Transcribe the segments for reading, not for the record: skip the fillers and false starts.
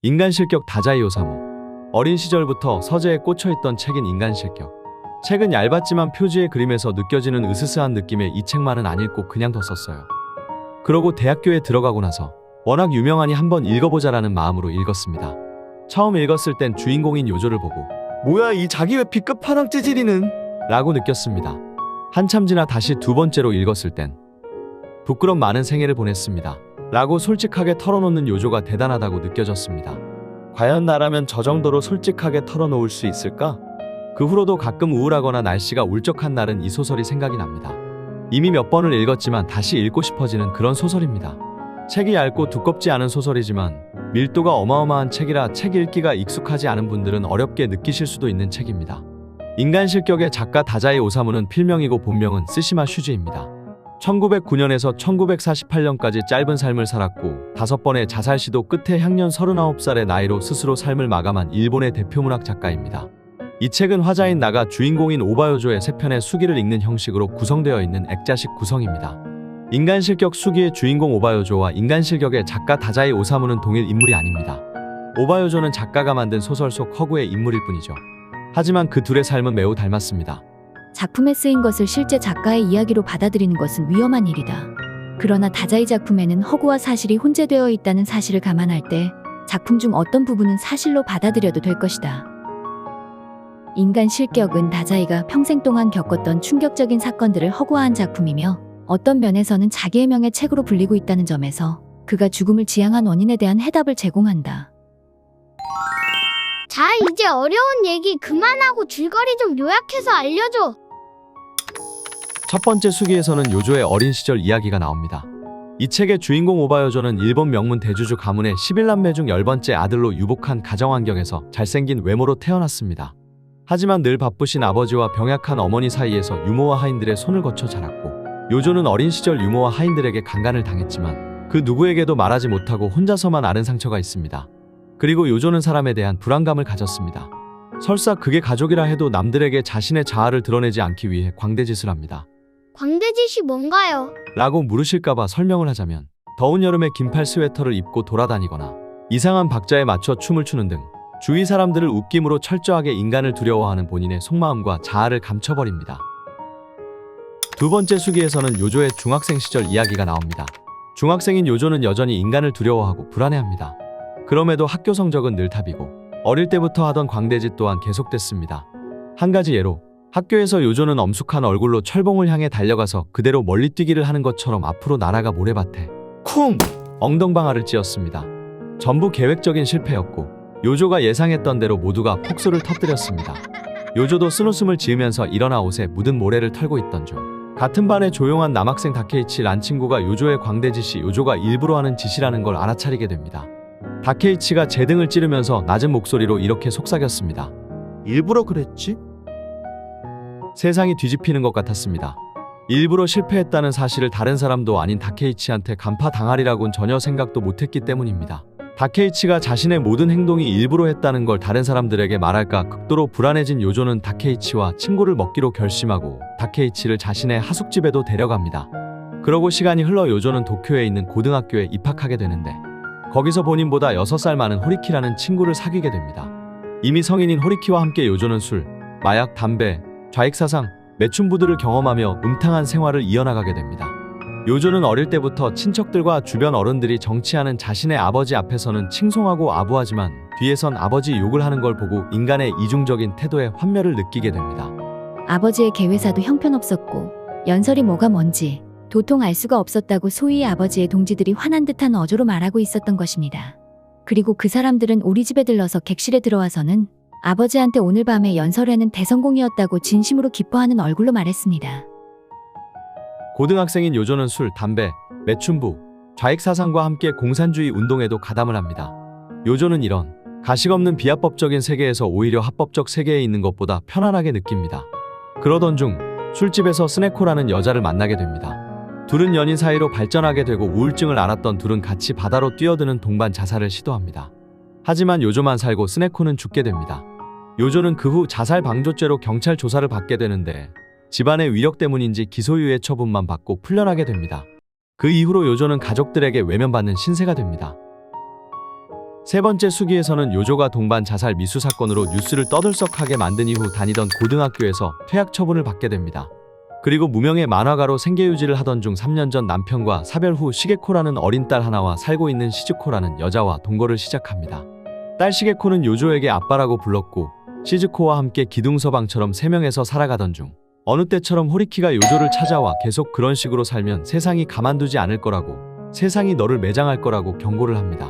인간 실격 다자이 오사무. 어린 시절부터 서재에 꽂혀있던 책인 인간 실격. 책은 얇았지만 표지의 그림에서 느껴지는 으스스한 느낌에 이 책만은 안 읽고 그냥 뒀었어요. 그러고 대학교에 들어가고 나서 워낙 유명하니 한번 읽어보자라는 마음으로 읽었습니다. 처음 읽었을 땐 주인공인 요조를 보고 뭐야 이 자기 회피 끝판왕 찌질이는 라고 느꼈습니다. 한참 지나 다시 두 번째로 읽었을 땐 부끄럼 많은 생애를 보냈습니다 라고 솔직하게 털어놓는 요조가 대단하다고 느껴졌습니다. 과연 나라면 저 정도로 솔직하게 털어놓을 수 있을까? 그 후로도 가끔 우울하거나 날씨가 울적한 날은 이 소설이 생각이 납니다. 이미 몇 번을 읽었지만 다시 읽고 싶어지는 그런 소설입니다. 책이 얇고 두껍지 않은 소설이지만 밀도가 어마어마한 책이라 책 읽기가 익숙하지 않은 분들은 어렵게 느끼실 수도 있는 책입니다. 인간 실격의 작가 다자이 오사무는 필명이고 본명은 쓰시마 슈즈입니다. 1909년에서 1948년까지 짧은 삶을 살았고 5번의 자살 시도 끝에 향년 39살의 나이로 스스로 삶을 마감한 일본의 대표 문학 작가입니다. 이 책은 화자인 나가 주인공인 오바요조의 세 편의 수기를 읽는 형식으로 구성되어 있는 액자식 구성입니다. 인간 실격 수기의 주인공 오바요조와 인간 실격의 작가 다자이 오사무는 동일 인물이 아닙니다. 오바요조는 작가가 만든 소설 속 허구의 인물일 뿐이죠. 하지만 그 둘의 삶은 매우 닮았습니다. 작품에 쓰인 것을 실제 작가의 이야기로 받아들이는 것은 위험한 일이다. 그러나 다자이 작품에는 허구와 사실이 혼재되어 있다는 사실을 감안할 때 작품 중 어떤 부분은 사실로 받아들여도 될 것이다. 인간 실격은 다자이가 평생 동안 겪었던 충격적인 사건들을 허구화한 작품이며 어떤 면에서는 자기의 명의 책으로 불리고 있다는 점에서 그가 죽음을 지향한 원인에 대한 해답을 제공한다. 자, 이제 어려운 얘기 그만하고 줄거리 좀 요약해서 알려줘. 첫 번째 수기에서는 요조의 어린 시절 이야기가 나옵니다. 이 책의 주인공 오바요조는 일본 명문 대주주 가문의 11남매 중 10번째 아들로 유복한 가정환경에서 잘생긴 외모로 태어났습니다. 하지만 늘 바쁘신 아버지와 병약한 어머니 사이에서 유모와 하인들의 손을 거쳐 자랐고 요조는 어린 시절 유모와 하인들에게 강간을 당했지만 그 누구에게도 말하지 못하고 혼자서만 앓은 상처가 있습니다. 그리고 요조는 사람에 대한 불안감을 가졌습니다. 설사 그게 가족이라 해도 남들에게 자신의 자아를 드러내지 않기 위해 광대짓을 합니다. 광대짓이 뭔가요? 라고 물으실까봐 설명을 하자면 더운 여름에 긴팔 스웨터를 입고 돌아다니거나 이상한 박자에 맞춰 춤을 추는 등 주위 사람들을 웃김으로 철저하게 인간을 두려워하는 본인의 속마음과 자아를 감춰버립니다. 두 번째 수기에서는 요조의 중학생 시절 이야기가 나옵니다. 중학생인 요조는 여전히 인간을 두려워하고 불안해합니다. 그럼에도 학교 성적은 늘 탑이고 어릴 때부터 하던 광대짓 또한 계속됐습니다. 한 가지 예로 학교에서 요조는 엄숙한 얼굴로 철봉을 향해 달려가서 그대로 멀리 뛰기를 하는 것처럼 앞으로 날아가 모래밭에 쿵! 엉덩방아를 찧었습니다. 전부 계획적인 실패였고 요조가 예상했던 대로 모두가 폭소를 터뜨렸습니다. 요조도 쓴웃음을 지으면서 일어나 옷에 묻은 모래를 털고 있던 중 같은 반의 조용한 남학생 다케이치란 친구가 요조의 광대짓이 요조가 일부러 하는 짓이라는 걸 알아차리게 됩니다. 다케이치가 제 등을 찌르면서 낮은 목소리로 이렇게 속삭였습니다. 일부러 그랬지? 세상이 뒤집히는 것 같았습니다. 일부러 실패했다는 사실을 다른 사람도 아닌 다케이치한테 간파당하리라고는 전혀 생각도 못했기 때문입니다. 다케이치가 자신의 모든 행동이 일부러 했다는 걸 다른 사람들에게 말할까 극도로 불안해진 요조는 다케이치와 친구를 먹기로 결심하고 다케이치를 자신의 하숙집에도 데려갑니다. 그러고 시간이 흘러 요조는 도쿄에 있는 고등학교에 입학하게 되는데 거기서 본인보다 6살 많은 호리키라는 친구를 사귀게 됩니다. 이미 성인인 호리키와 함께 요조는 술, 마약, 담배, 좌익사상, 매춘부들을 경험하며 음탕한 생활을 이어나가게 됩니다. 요조는 어릴 때부터 친척들과 주변 어른들이 정치하는 자신의 아버지 앞에서는 칭송하고 아부하지만 뒤에선 아버지 욕을 하는 걸 보고 인간의 이중적인 태도에 환멸을 느끼게 됩니다. 아버지의 개회사도 형편없었고 연설이 뭐가 뭔지 도통 알 수가 없었다고 소위 아버지의 동지들이 화난 듯한 어조로 말하고 있었던 것입니다. 그리고 그 사람들은 우리 집에 들러서 객실에 들어와서는 아버지한테 오늘 밤의 연설회는 대성공이었다고 진심으로 기뻐하는 얼굴로 말했습니다. 고등학생인 요조는 술, 담배, 매춘부, 좌익사상과 함께 공산주의 운동에도 가담을 합니다. 요조는 이런 가식없는 비합법적인 세계에서 오히려 합법적 세계에 있는 것보다 편안하게 느낍니다. 그러던 중 술집에서 스네코라는 여자를 만나게 됩니다. 둘은 연인 사이로 발전하게 되고 우울증을 앓았던 둘은 같이 바다로 뛰어드는 동반 자살을 시도합니다. 하지만 요조만 살고 스네코는 죽게 됩니다. 요조는 그 후 자살 방조죄로 경찰 조사를 받게 되는데 집안의 위력 때문인지 기소유예 처분만 받고 풀려나게 됩니다. 그 이후로 요조는 가족들에게 외면받는 신세가 됩니다. 세 번째 수기에서는 요조가 동반 자살 미수 사건으로 뉴스를 떠들썩하게 만든 이후 다니던 고등학교에서 퇴학 처분을 받게 됩니다. 그리고 무명의 만화가로 생계유지를 하던 중 3년 전 남편과 사별 후 시게코라는 어린 딸 하나와 살고 있는 시즈코라는 여자와 동거를 시작합니다. 딸 시게코는 요조에게 아빠라고 불렀고 시즈코와 함께 기둥서방처럼 3명에서 살아가던 중 어느 때처럼 호리키가 요조를 찾아와 계속 그런 식으로 살면 세상이 가만두지 않을 거라고, 세상이 너를 매장할 거라고 경고를 합니다.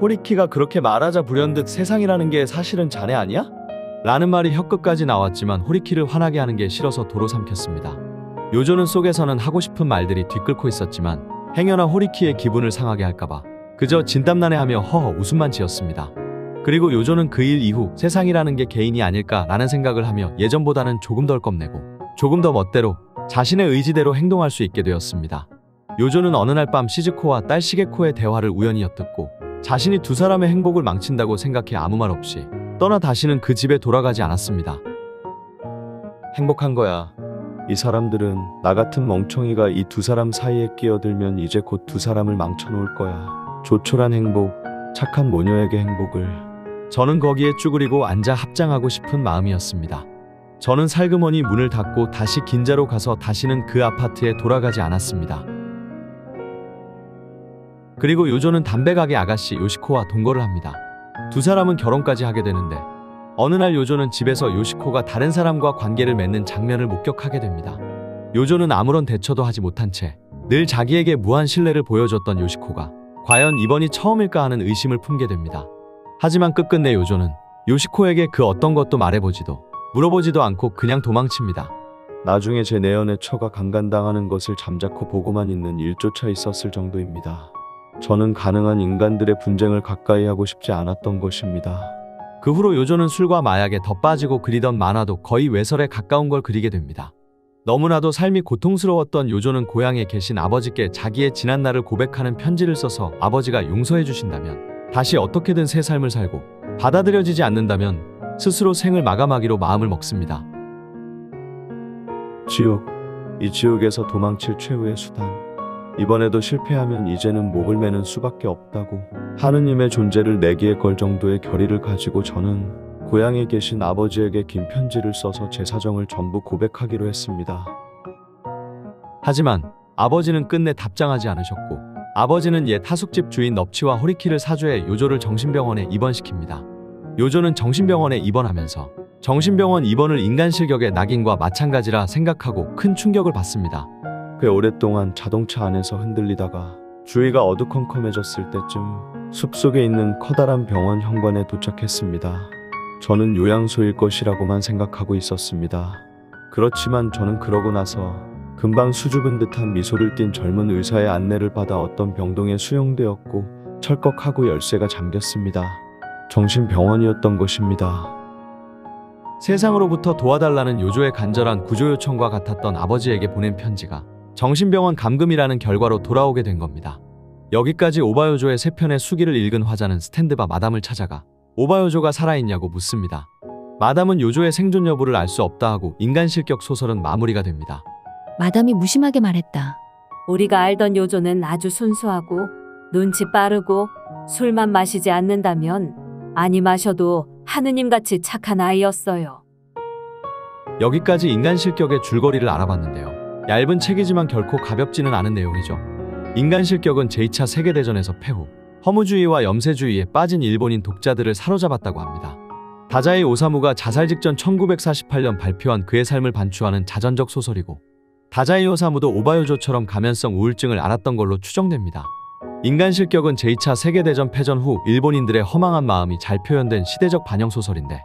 호리키가 그렇게 말하자 불현듯 세상이라는 게 사실은 자네 아니야? 라는 말이 혀끝까지 나왔지만 호리키를 화나게 하는 게 싫어서 도로 삼켰습니다. 요조는 속에서는 하고 싶은 말들이 뒤끓고 있었지만 행여나 호리키의 기분을 상하게 할까봐 그저 진땀나네하며 허허 웃음만 지었습니다. 그리고 요조는 그 일 이후 세상이라는 게 개인이 아닐까라는 생각을 하며 예전보다는 조금 덜 겁내고 조금 더 멋대로 자신의 의지대로 행동할 수 있게 되었습니다. 요조는 어느 날 밤 시즈코와 딸 시게코의 대화를 우연히 엿듣고 자신이 두 사람의 행복을 망친다고 생각해 아무 말 없이 떠나 다시는 그 집에 돌아가지 않았습니다. 행복한 거야. 이 사람들은 나 같은 멍청이가 이 두 사람 사이에 끼어들면 이제 곧 두 사람을 망쳐놓을 거야. 조촐한 행복, 착한 모녀에게 행복을. 저는 거기에 쭈그리고 앉아 합장하고 싶은 마음이었습니다. 저는 살그머니 문을 닫고 다시 긴자로 가서 다시는 그 아파트에 돌아가지 않았습니다. 그리고 요조는 담배가게 아가씨 요시코와 동거를 합니다. 두 사람은 결혼까지 하게 되는데 어느 날 요조는 집에서 요시코가 다른 사람과 관계를 맺는 장면을 목격하게 됩니다. 요조는 아무런 대처도 하지 못한 채 늘 자기에게 무한 신뢰를 보여줬던 요시코가 과연 이번이 처음일까 하는 의심을 품게 됩니다. 하지만 끝끝내 요조는 요시코에게 그 어떤 것도 말해보지도 물어보지도 않고 그냥 도망칩니다. 나중에 제 내연의 처가 강간당하는 것을 잠자코 보고만 있는 일조차 있었을 정도입니다. 저는 가능한 인간들의 분쟁을 가까이 하고 싶지 않았던 것입니다. 그 후로 요조는 술과 마약에 더 빠지고 그리던 만화도 거의 외설에 가까운 걸 그리게 됩니다. 너무나도 삶이 고통스러웠던 요조는 고향에 계신 아버지께 자기의 지난 날을 고백하는 편지를 써서 아버지가 용서해 주신다면 다시 어떻게든 새 삶을 살고 받아들여지지 않는다면 스스로 생을 마감하기로 마음을 먹습니다. 지옥, 이 지옥에서 도망칠 최후의 수단. 이번에도 실패하면 이제는 목을 매는 수밖에 없다고 하느님의 존재를 내기에 걸 정도의 결의를 가지고 저는 고향에 계신 아버지에게 긴 편지를 써서 제 사정을 전부 고백하기로 했습니다. 하지만 아버지는 끝내 답장하지 않으셨고 아버지는 옛 하숙집 주인 넙치와 호리키를 사주해 요조를 정신병원에 입원시킵니다. 요조는 정신병원에 입원하면서 정신병원 입원을 인간 실격의 낙인과 마찬가지라 생각하고 큰 충격을 받습니다. 꽤 오랫동안 자동차 안에서 흔들리다가 주위가 어두컴컴해졌을 때쯤 숲속에 있는 커다란 병원 현관에 도착했습니다. 저는 요양소일 것이라고만 생각하고 있었습니다. 그렇지만 저는 그러고 나서 금방 수줍은 듯한 미소를 띤 젊은 의사의 안내를 받아 어떤 병동에 수용되었고 철컥하고 열쇠가 잠겼습니다. 정신병원이었던 것입니다. 세상으로부터 도와달라는 요조의 간절한 구조 요청과 같았던 아버지에게 보낸 편지가 정신병원 감금이라는 결과로 돌아오게 된 겁니다. 여기까지 오바요조의 3편의 수기를 읽은 화자는 스탠드바 마담을 찾아가 오바요조가 살아있냐고 묻습니다. 마담은 요조의 생존 여부를 알 수 없다 하고 인간 실격 소설은 마무리가 됩니다. 마담이 무심하게 말했다. 우리가 알던 요조는 아주 순수하고 눈치 빠르고 술만 마시지 않는다면 아니 마셔도 하느님같이 착한 아이였어요. 여기까지 인간 실격의 줄거리를 알아봤는데요. 얇은 책이지만 결코 가볍지는 않은 내용이죠. 인간 실격은 제2차 세계대전에서 패후 허무주의와 염세주의에 빠진 일본인 독자들을 사로잡았다고 합니다. 다자이 오사무가 자살 직전 1948년 발표한 그의 삶을 반추하는 자전적 소설이고 다자이 오사무도 오바요조처럼 감염성 우울증을 앓았던 걸로 추정됩니다. 인간 실격은 제2차 세계대전 패전 후 일본인들의 허망한 마음이 잘 표현된 시대적 반영 소설인데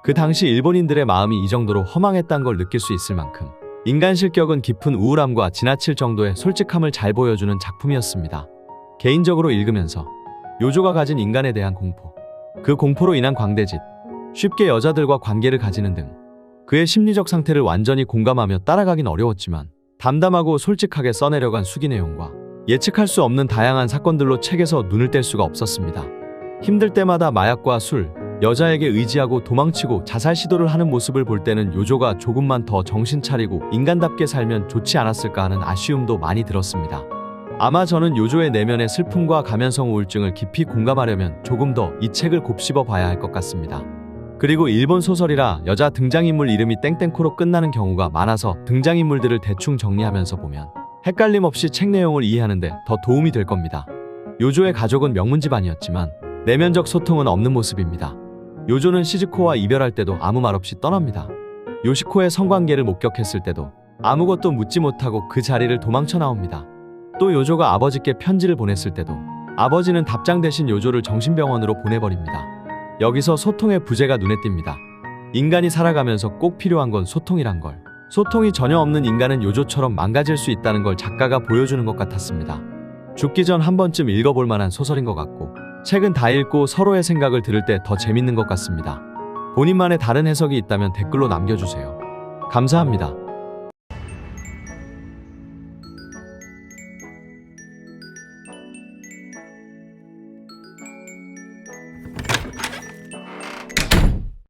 그 당시 일본인들의 마음이 이 정도로 허망했단 걸 느낄 수 있을 만큼 인간 실격은 깊은 우울함과 지나칠 정도의 솔직함을 잘 보여주는 작품이었습니다. 개인적으로 읽으면서 요조가 가진 인간에 대한 공포, 그 공포로 인한 광대짓, 쉽게 여자들과 관계를 가지는 등 그의 심리적 상태를 완전히 공감하며 따라가긴 어려웠지만 담담하고 솔직하게 써내려간 수기 내용과 예측할 수 없는 다양한 사건들로 책에서 눈을 뗄 수가 없었습니다. 힘들 때마다 마약과 술, 여자에게 의지하고 도망치고 자살 시도를 하는 모습을 볼 때는 요조가 조금만 더 정신 차리고 인간답게 살면 좋지 않았을까 하는 아쉬움도 많이 들었습니다. 아마 저는 요조의 내면의 슬픔과 가면성 우울증을 깊이 공감하려면 조금 더 이 책을 곱씹어 봐야 할 것 같습니다. 그리고 일본 소설이라 여자 등장인물 이름이 땡땡코로 끝나는 경우가 많아서 등장인물들을 대충 정리하면서 보면 헷갈림 없이 책 내용을 이해하는데 더 도움이 될 겁니다. 요조의 가족은 명문 집안이었지만 내면적 소통은 없는 모습입니다. 요조는 시즈코와 이별할 때도 아무 말 없이 떠납니다. 요시코의 성관계를 목격했을 때도 아무것도 묻지 못하고 그 자리를 도망쳐 나옵니다. 또 요조가 아버지께 편지를 보냈을 때도 아버지는 답장 대신 요조를 정신병원으로 보내버립니다. 여기서 소통의 부재가 눈에 띕니다. 인간이 살아가면서 꼭 필요한 건 소통이란 걸. 소통이 전혀 없는 인간은 요조처럼 망가질 수 있다는 걸 작가가 보여주는 것 같았습니다. 죽기 전 한 번쯤 읽어볼 만한 소설인 것 같고 책은 다 읽고 서로의 생각을 들을 때 더 재밌는 것 같습니다. 본인만의 다른 해석이 있다면 댓글로 남겨주세요. 감사합니다.